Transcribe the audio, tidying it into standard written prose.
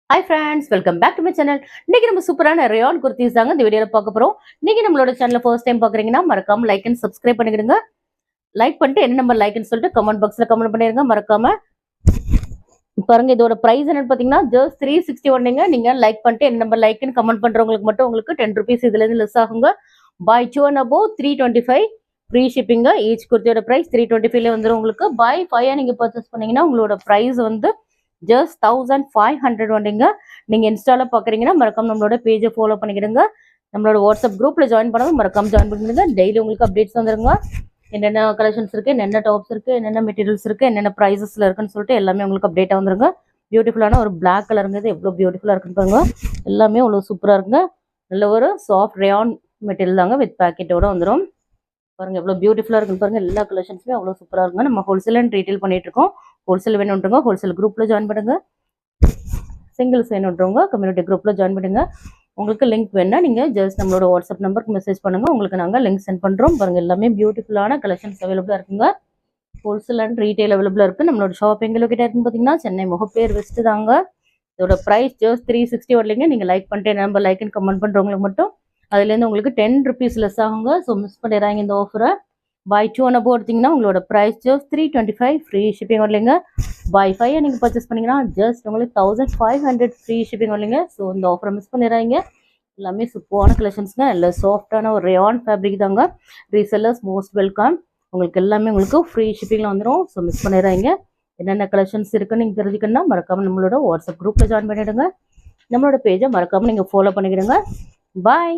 Hi friends, welcome back to my channel. இன்னைக்கு நம்ம சூப்பரான ரயான் குர்த்திஸ் தாங்க இந்த வீடியோல பார்க்க போறோம். இன்னைக்கு நம்மளோட சேனலை ஃபர்ஸ்ட் டைம் பாக்குறீங்கன்னா மறக்காம லைக் அண்ட் சப்ஸ்கிரைப் பண்ணிடுங்க. லைக் பண்ணிட்டு என்ன நம்பர் லைக்னு சொல்லிட்டு கமெண்ட் பாக்ஸ்ல கமெண்ட் பண்ணிருங்க. மறக்காம பாருங்க, இதோட பிரைஸ் என்னன்னு பாத்தீங்கன்னா ஜஸ்ட் 361. நீங்க லைக் பண்ணிட்டு என்ன நம்பர் லைக்னு கமெண்ட் பண்றவங்களுக்கு மட்டும் உங்களுக்கு 10 rupees இதுல இருந்து லெஸ் ஆகுங்க. Buy 2 and above 325 free shipping. Each குர்த்தியோட பிரைஸ் 325 வந்துடும். உங்களுக்கு பை 5 நீங்க பர்ச்சேஸ் பண்ணீங்கன்னா உங்களோட பிரைஸ் வந்து ஜஸ்ட் 1500 வந்துங்க. நீங்க இன்ஸ்டால பாக்குறீங்கன்னா மறக்காம நம்மளோட பேஜை ஃபாலோ பண்ணிக்கிடுங்க. நம்மளோட வாட்ஸ்அப் குரூப்ல ஜாயின் பண்ணவும் மறக்காம ஜாயின் பண்ணிடுங்க. டெய்லி உங்களுக்கு அப்டேட்ஸ் வந்துருங்க. என்னென்ன கலெக்ஷன்ஸ் இருக்கு, என்னென்ன டாப்ஸ் இருக்கு, என்னென்ன மெட்டீரியல்ஸ் இருக்கு, என்னென்ன ப்ரைஸஸ்ல இருக்குன்னு சொல்லிட்டு எல்லாமே உங்களுக்கு அப்டேட்டா வந்துருங்க. பியூட்டிஃபுல்லான ஒரு பிளாக் கலருங்கிறது எவ்வளவு பியூட்டிஃபுல்லா இருக்குன்னு பாருங்க. எல்லாமே அவ்வளவு சூப்பரா இருக்குங்க. நல்ல ஒரு சாஃப்ட் ரயான் மெட்டீரியல் தாங்க வித் பேக்கெட்டோட வந்துடும். பாருங்க எவ்வளவு பியூட்டிஃபுல்லா இருக்குன்னு பாருங்க. எல்லா கலெக்ஷன்ஸுமே அவ்வளவு சூப்பரா இருக்குங்க. நம்ம ஹோல்சேல் அண்ட் ரீட்டைல் பண்ணிட்டு இருக்கோம். ஹோல்சேல் வேணும்ன்றவங்க ஹோல்சேல் குரூப்ல ஜாயின் பண்ணுங்க. சிங்கிள்ஸ் வேணுன்றவங்க கம்யூனிட்டி குரூப்ல ஜாயின் பண்ணுங்க. உங்களுக்கு லிங்க் வேணா நீங்க ஜஸ்ட் நம்மளோட வாட்ஸ்அப் நம்பருக்கு மெசேஜ் பண்ணுங்க. உங்களுக்கு நாங்க லிங்க் சென்ட் பண்றோம். பாருங்க எல்லாமே பியூட்டிஃபுல்லான கலெக்ஷன்ஸ் அவைலபிளா இருக்குங்க. ஹோல்சேல் அண்ட் ரீட்டைல் அவைலபிளா இருக்கு. நம்மளோட ஷாப் எங்க லொகேட் இருக்குன்னு பாத்தீங்கன்னா சென்னை முகப்பேர் வெஸ்ட் தாங்க. இதோட பிரைஸ் ஜஸ்ட் 360 வரலைங்க. நீங்க லைக் பண்ணிட்டு நம்பர் லைக் அண்ட் கமெண்ட் பண்றவங்களுக்கு மட்டும் அதுல இருந்து உங்களுக்கு 10 rupees லெஸ் ஆகுங்க. ஸோ மிஸ் பண்ணிடுறாங்க இந்த ஆஃபரை. பை 2 and above எடுத்தீங்கன்னா உங்களோட பிரைஸ் ஜஸ்ட் 325 ஃப்ரீ ஷிப்பிங் வரலைங்க. பை 5 நீங்க பர்ச்சேஸ் பண்ணீங்கன்னா ஜஸ்ட் உங்களுக்கு 1500 ஃப்ரீ ஷிப்பிங் வரலைங்க. ஸோ இந்த ஆஃபரை மிஸ் பண்ணிடுறாங்க. எல்லாமே சூப்பரான கலெக்ஷன்ஸ்ங்க. எல்லாம் சாஃப்டான ஒரு ரயான் ஃபேப்ரிக் தாங்க. Resellers most welcome. உங்களுக்கு எல்லாமே உங்களுக்கு ஃப்ரீ ஷிப்பிங்ல வந்துடும். ஸோ மிஸ் பண்ணிடுறாங்க. என்னென்ன கலெக்ஷன்ஸ் இருக்குன்னு நீங்க தெரிஞ்சுக்கணும்னா மறக்காம நம்மளோட வாட்ஸ்அப் குரூப்ல ஜாயின் பண்ணிடுங்க. நம்மளோட பேஜை மறக்காம நீங்க ஃபாலோ பண்ணிக்கிடுங்க. பாய்.